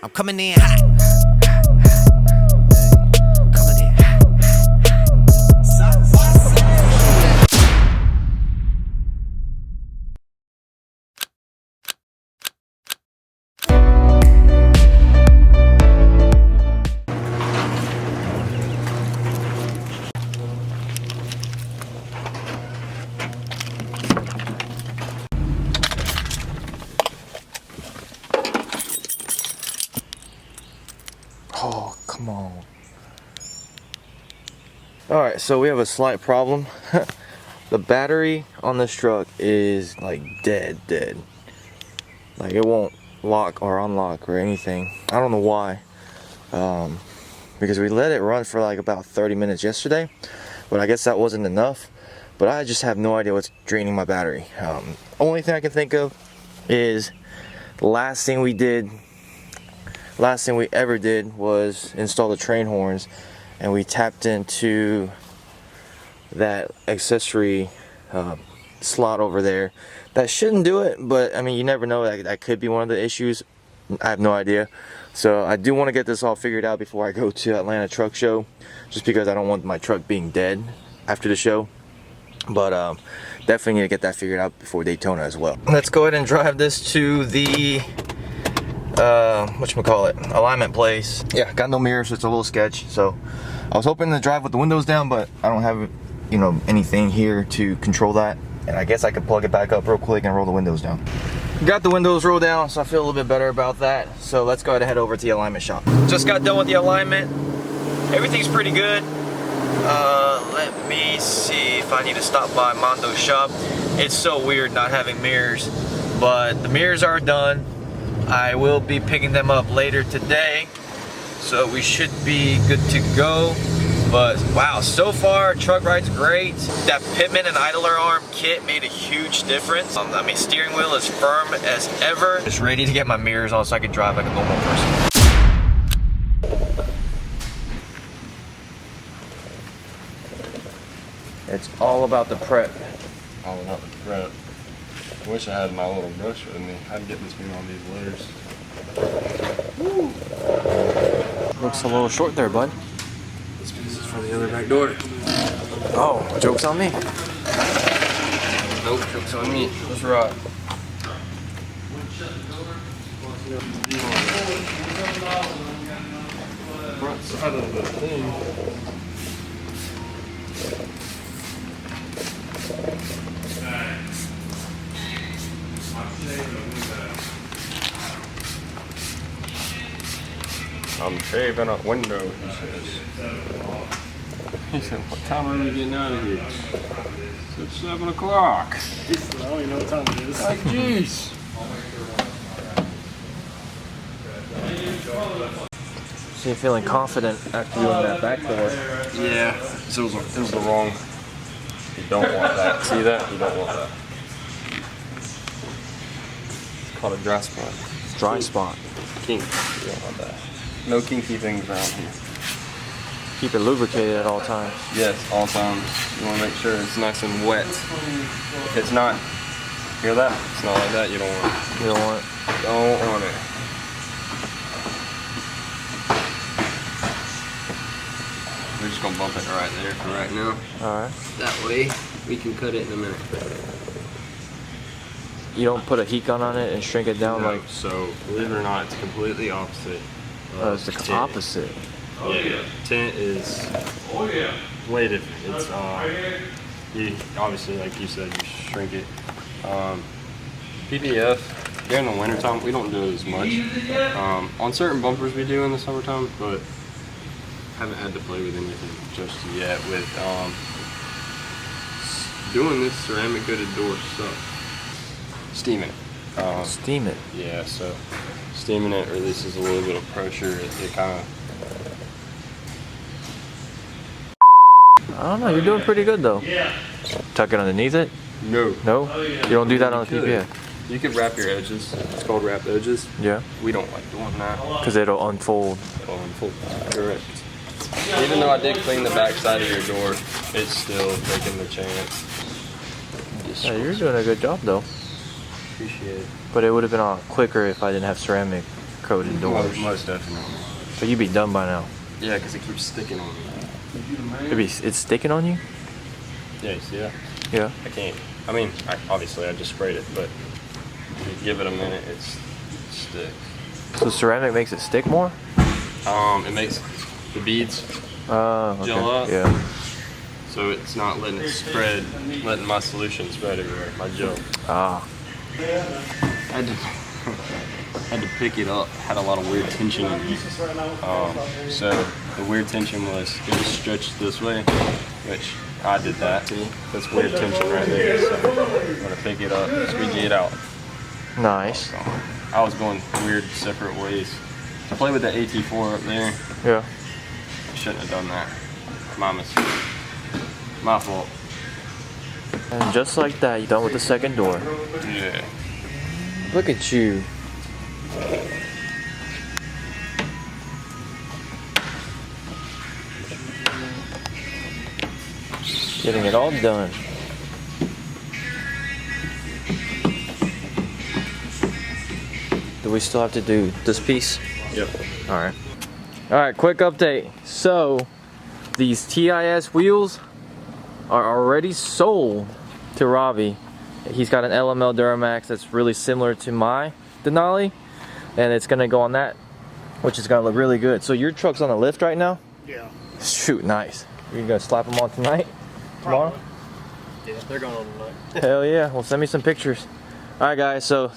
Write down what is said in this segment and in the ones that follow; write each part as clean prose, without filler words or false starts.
I'm coming in hot. Coming in hot. Oh, come on. Alright, so we have a slight problem. The battery on this truck is like dead. Like it won't lock or unlock or anything. I don't know why. Because we let it run for like about 30 minutes yesterday, but I guess that wasn't enough. But I just have no idea what's draining my battery. Only thing I can think of is the last thing we ever did was install the train horns, and we tapped into that accessory slot over there. That shouldn't do it, but I mean, you never know. That could be one of the issues. I have no idea. So I do want to get this all figured out before I go to Atlanta Truck Show, just because I don't want my truck being dead after the show. But definitely need to get that figured out before Daytona as well. Let's go ahead and drive this to the whatchamacallit, alignment place. Yeah, got no mirrors, so it's a little sketch. So I was hoping to drive with the windows down, but I don't have, you know, anything here to control that. And I guess I could plug it back up real quick and roll the windows down. Got the windows rolled down, so I feel a little bit better about that. So let's go ahead and head over to the alignment shop. Just got done with the alignment. Everything's pretty good. Let me see if I need to stop by Montoya's shop. It's so weird not having mirrors, but the mirrors are done. I will be picking them up later today, so we should be good to go. But wow, so far truck ride's great. That pitman and idler arm kit made a huge difference. I mean, steering wheel is firm as ever. Just ready to get my mirrors on so I can drive like a normal person. It's all about the prep. All about the prep. I wish I had my little brush with me. I'd get this thing on these layers. Looks a little short there, bud. This piece is for the other back door. Oh, joke's on me. Nope, joke's on me. Let's rock. Front side of the thing. I'm shaving a window, he says. He said, what time are we getting out of here? It's 7 o'clock. I don't even know what time it is. Like, jeez. So you're feeling confident after doing that back door? Yeah, so it was the wrong. You don't want that. See that? You don't want that. It's called a dry spot. Dry spot. Kink. You don't want that. No kinky things around here. Keep it lubricated at all times. Yes, all times. You want to make sure it's nice and wet. If it's not, hear that? It's not like that. You don't want it. You don't want it? Don't want it. We're just gonna bump it right there for right now. Alright. That way we can cut it in a minute. You don't put a heat gun on it and shrink it down like... So, believe it or not, it's completely opposite. it's the opposite. Yeah, tint is way different. It's you obviously, like you said, you shrink it. PPF during the wintertime we don't do it as much. On certain bumpers we do in the summertime, but haven't had to play with anything just yet with doing this ceramic coated door stuff. Steaming it. Steam it. Yeah, so steaming it releases a little bit of pressure. It kind of. I don't know, you're doing pretty good though. Tuck it underneath it? No. No? You don't do that on the PPF? You could wrap your edges. It's called wrapped edges. Yeah. We don't like doing that. Because it'll unfold. It'll unfold. Correct. Even though I did clean the back side of your door, it's still taking the chance. Yeah, you're doing a good job though. Appreciate it. But it would have been a lot quicker if I didn't have ceramic coated doors. Most definitely. So you'd be done by now. Yeah, because it keeps sticking on me. It's sticking on you? Yeah, you see that? Yeah. I can't. I mean, obviously I just sprayed it, but if you give it a minute, it sticks. So ceramic makes it stick more? It makes the beads Okay. gel up. Yeah. So it's not letting it spread, letting my solution spread everywhere, my gel. Ah. I had to pick it up, had a lot of weird tension in it. So the weird tension was it was stretched this way, which I did that. See, that's weird tension right there. So I'm gonna pick it up, squeegee it out. Nice. So I was going weird separate ways. To play with the AT4 up there, Yeah. I shouldn't have done that. My mistake. My fault. And just like that, you're done with the second door. Yeah. Look at you. Getting it all done. Do we still have to do this piece? Yep. Alright. Alright, quick update. So, these TIS wheels are already sold to Ravi. He's got an LML Duramax that's really similar to my Denali, and it's gonna go on that, which is gonna look really good. So your truck's on the lift right now? Yeah. Shoot, nice. You're gonna slap them on tonight? Tomorrow? Probably. Yeah, they're going on tonight. Hell yeah, well send me some pictures. Alright guys, so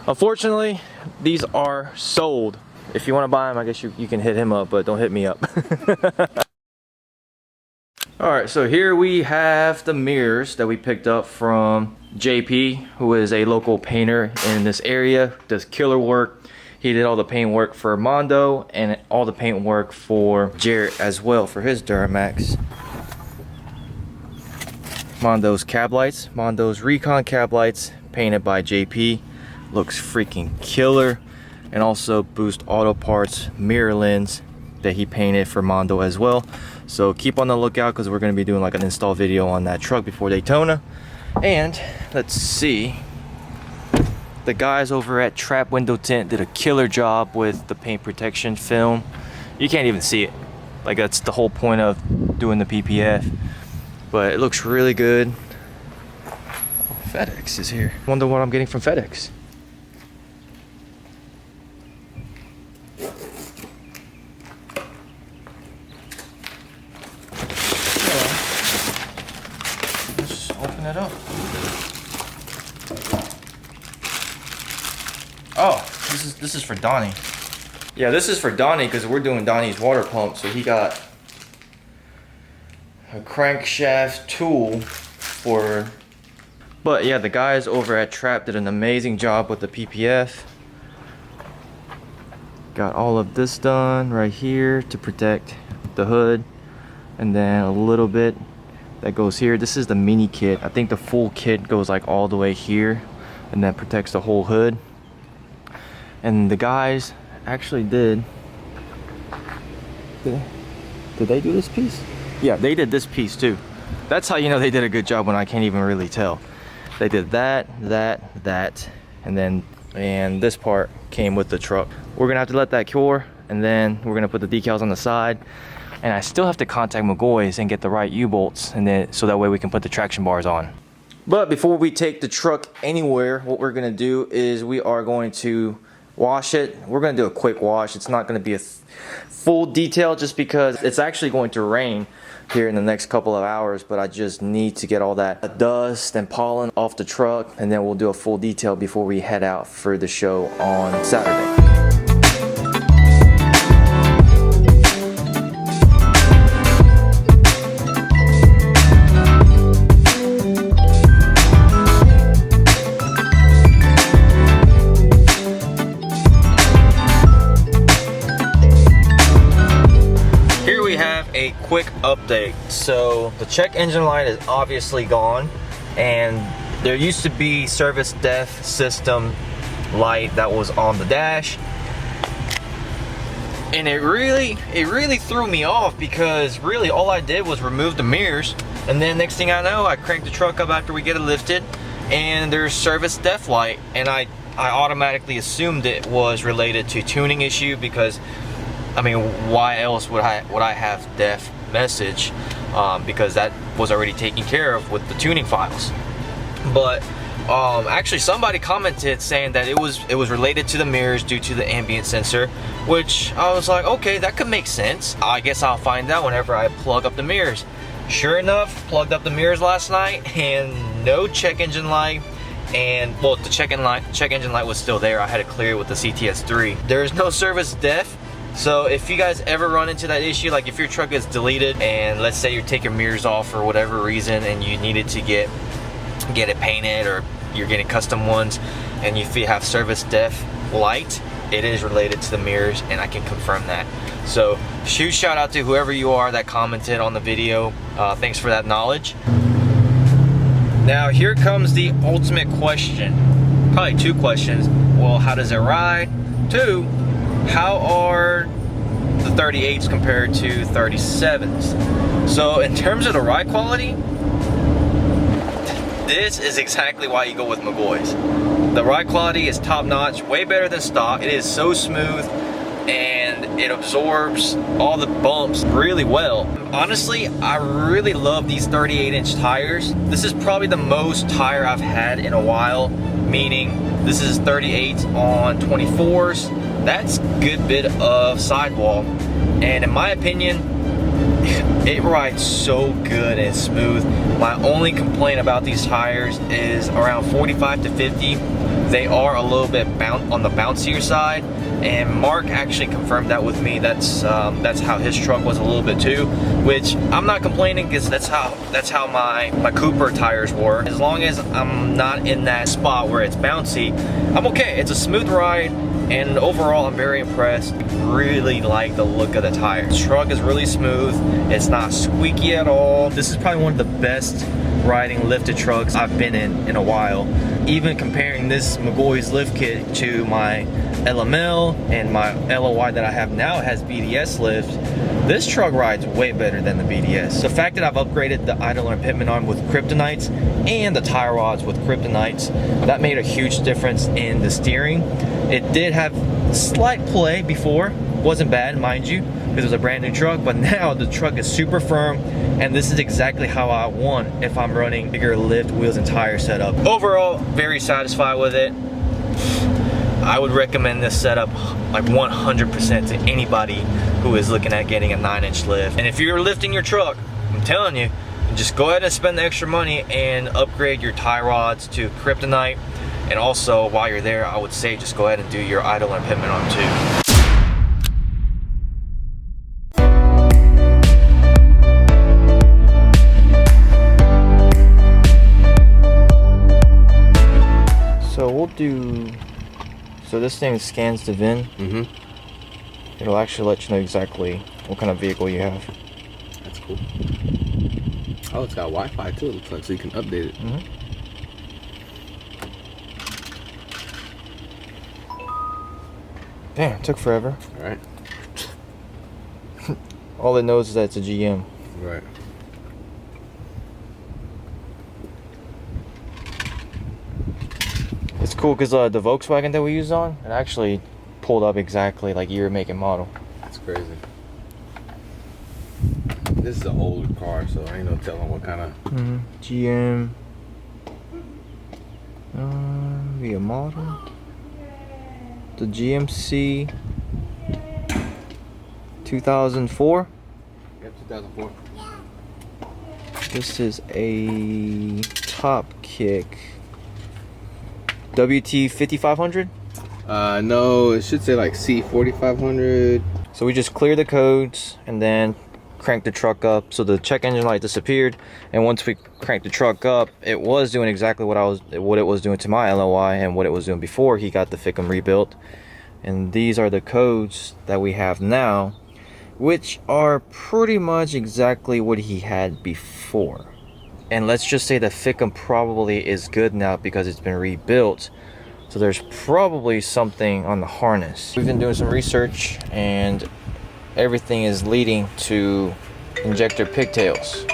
unfortunately, these are sold. If you wanna buy them, I guess you can hit him up, but don't hit me up. Alright, so here we have the mirrors that we picked up from JP, who is a local painter in this area, does killer work. He did all the paint work for Mondo and all the paint work for Jarrett as well for his Duramax. Mondo's cab lights, Mondo's Recon cab lights, painted by JP. Looks freaking killer. And also Boost Auto Parts mirror lens that he painted for Mondo as well. So keep on the lookout because we're going to be doing like an install video on that truck before Daytona. And let's see, the guys over at Trapp Window Tint did a killer job with the paint protection film. You can't even see it, like that's the whole point of doing the PPF, but it looks really good. Oh, FedEx is here. Wonder what I'm getting from FedEx. Open it up. Oh, this is for Donnie. Yeah, this is for Donnie because we're doing Donnie's water pump. So he got a crankshaft tool for. But yeah, the guys over at Trapp did an amazing job with the PPF. Got all of this done right here to protect the hood, and then a little bit that goes here. This is the mini kit. I think the full kit goes like all the way here and that protects the whole hood. And the guys actually did they do this piece? Yeah, they did this piece too. That's how you know they did a good job when I can't even really tell. They did that, and this part came with the truck. We're gonna have to let that cure, and then we're gonna put the decals on the side. And I still have to contact McGoy's and get the right U-bolts, and then so that way we can put the traction bars on. But before we take the truck anywhere, what we're gonna do is we are going to wash it. We're gonna do a quick wash. It's not gonna be a full detail just because it's actually going to rain here in the next couple of hours, but I just need to get all that dust and pollen off the truck, and then we'll do a full detail before we head out for the show on Saturday. A quick update. So the check engine light is obviously gone, and there used to be service def system light that was on the dash, and it really threw me off because really all I did was remove the mirrors, and then next thing I know I cranked the truck up after we get it lifted and there's service def light, and I I automatically assumed it was related to tuning issue because, I mean, why else would I have def message? Because that was already taken care of with the tuning files. But actually somebody commented saying that it was related to the mirrors due to the ambient sensor, which I was like, okay, that could make sense. I guess I'll find out whenever I plug up the mirrors. Sure enough, plugged up the mirrors last night and no check engine light. And well, the check engine light was still there. I had to clear it with the CTS3. There is no service def. So if you guys ever run into that issue, like if your truck is deleted and let's say you take your mirrors off for whatever reason and you needed to get it painted, or you're getting custom ones and if you have service def light, it is related to the mirrors, and I can confirm that. So huge shout out to whoever you are that commented on the video. Thanks for that knowledge. Now here comes the ultimate question, probably two questions. Well, how does it ride? Two, how are the 38s compared to 37s? So in terms of the ride quality, this is exactly why you go with McGaughy's. The ride quality is top notch, way better than stock. It is so smooth and it absorbs all the bumps really well. Honestly, I really love these 38-inch tires. This is probably the most tire I've had in a while, meaning this is 38 on 24s. That's a good bit of sidewall, and in my opinion, it rides so good and smooth. My only complaint about these tires is around 45 to 50. They are a little bit on the bouncier side, and Mark actually confirmed that with me. That's how his truck was a little bit too, which I'm not complaining because that's how my Cooper tires were. As long as I'm not in that spot where it's bouncy, I'm okay. It's a smooth ride, and overall I'm very impressed. Really like the look of the tire. The truck is really smooth. It's not squeaky at all. This is probably one of the best riding lifted trucks I've been in a while. Even comparing this McGaughy's lift kit to my LML and my LOY that I have now has BDS lift, this truck rides way better than the BDS. The fact that I've upgraded the idler and pitman arm with kryptonites and the tire rods with kryptonites, that made a huge difference in the steering. It did have slight play before, wasn't bad, mind you, because it was a brand new truck, but now the truck is super firm, and this is exactly how I want if I'm running bigger lift, wheels, and tire setup. Overall, very satisfied with it. I would recommend this setup like 100% to anybody who is looking at getting a 9-inch lift. And if you're lifting your truck, I'm telling you, just go ahead and spend the extra money and upgrade your tie rods to kryptonite. And also, while you're there, I would say just go ahead and do your idle and pitman arm too. So we'll do, so this thing scans the VIN. Mm-hmm. It'll actually let you know exactly what kind of vehicle you have. That's cool. Oh, it's got Wi-Fi too, it looks like, so you can update it. Mm-hmm. Damn, it took forever. Alright. All it knows is that it's a GM. Right. It's cool because the Volkswagen that we used on, it actually pulled up exactly like year, make, and model. That's crazy. This is an older car, so I ain't no telling what kind of... GM. Via model. The GMC 2004. Yep, 2004. This is a Top Kick WT 5500. No, it should say like C4500. So we just clear the codes and then crank the truck up. So the check engine light disappeared, and once we cranked the truck up, it was doing exactly what it was doing to my LOI and what it was doing before he got the Ficum rebuilt. And these are the codes that we have now, which are pretty much exactly what he had before. And let's just say the Ficum probably is good now because it's been rebuilt. So there's probably something on the harness. We've been doing some research, and everything is leading to injector pigtails.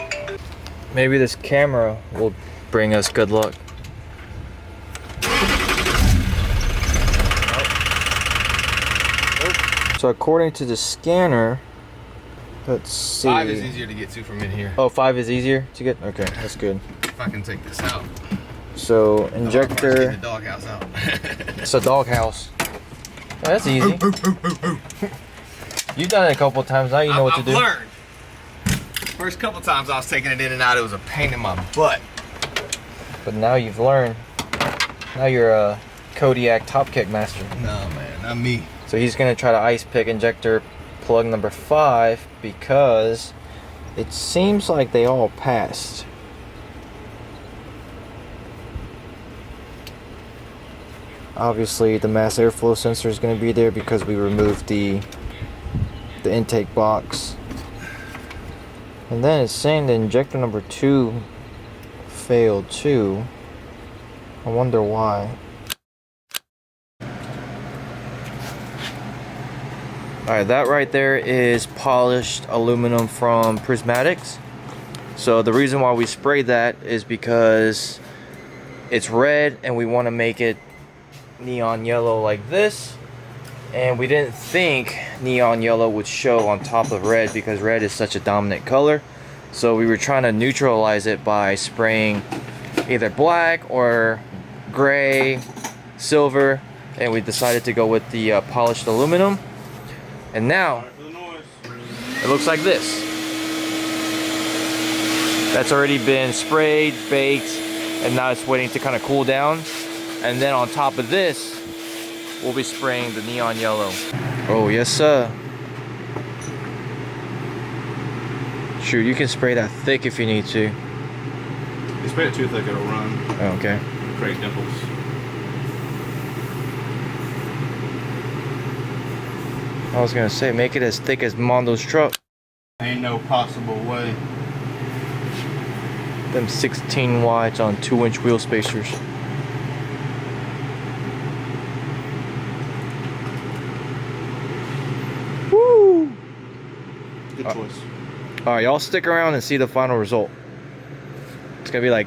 Maybe this camera will bring us good luck. So according to the scanner, let's see. 5 is easier to get to from in here. Oh, 5 is easier to get? Okay, that's good. If I can take this out. So injector. The doghouse out. It's a doghouse. Oh, that's easy. You've done it a couple times now. You know what to do. I've learned. First couple times I was taking it in and out, it was a pain in my butt. But now you've learned. Now you're a Kodiak top kick master. No, man, not me. So he's gonna try to ice pick injector plug number 5 because it seems like they all passed. Obviously the mass airflow sensor is going to be there because we removed the intake box. And then it's saying that injector number 2 failed too. I wonder why. Alright, that right there is polished aluminum from Prismatics. So the reason why we sprayed that is because it's red and we want to make it neon yellow like this. And we didn't think neon yellow would show on top of red because red is such a dominant color. So we were trying to neutralize it by spraying either black or gray, silver, and we decided to go with the polished aluminum. And now it looks like this. That's already been sprayed, baked, and now it's waiting to kind of cool down. And then on top of this, we'll be spraying the neon yellow. Oh, yes, sir. Shoot, you can spray that thick if you need to. You spray it too thick, it'll run. Oh, okay. Create dimples. I was gonna say, make it as thick as Mondo's truck. Ain't no possible way. Them 16 wides on 2-inch wheel spacers. Woo! Good choice. Alright, y'all stick around and see the final result. It's gonna be like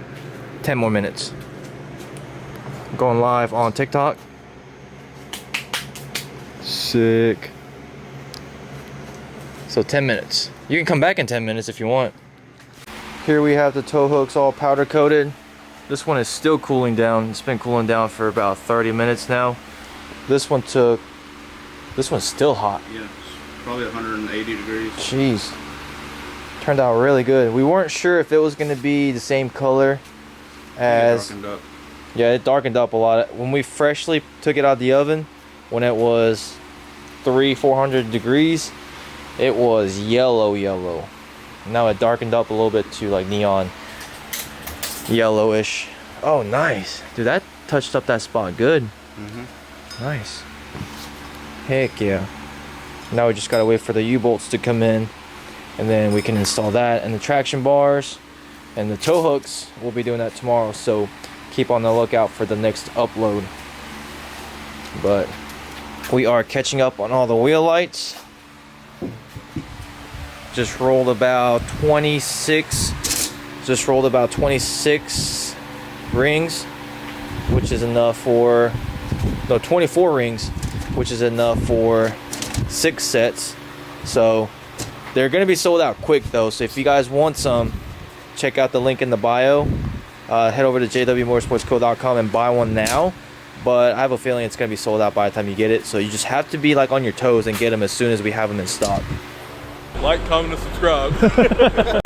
10 more minutes. Going live on TikTok. Sick. So 10 minutes. You can come back in 10 minutes if you want. Here we have the tow hooks all powder coated. This one is still cooling down. It's been cooling down for about 30 minutes now. This one's still hot. Yeah, it's probably 180 degrees. Jeez. Turned out really good. We weren't sure if it was going to be the same color as... Darkened up. Yeah, it darkened up a lot. When we freshly took it out of the oven, when it was 400 degrees, it was yellow. Now it darkened up a little bit to like neon yellowish. Oh, nice. Dude, that touched up that spot good. Mm-hmm. Nice. Heck yeah. Now we just gotta wait for the U-bolts to come in, and then we can install that and the traction bars and the tow hooks. We'll be doing that tomorrow, so keep on the lookout for the next upload. But we are catching up on all the wheel lights. Just rolled about 26 rings, which is enough for 24 rings, which is enough for 6 sets. So they're gonna be sold out quick though, so if you guys want some, check out the link in the bio. Head over to jwmotorsportsco.com and buy one now, but I have a feeling it's gonna be sold out by the time you get it, so you just have to be like on your toes and get them as soon as we have them in stock. Like, comment, and subscribe.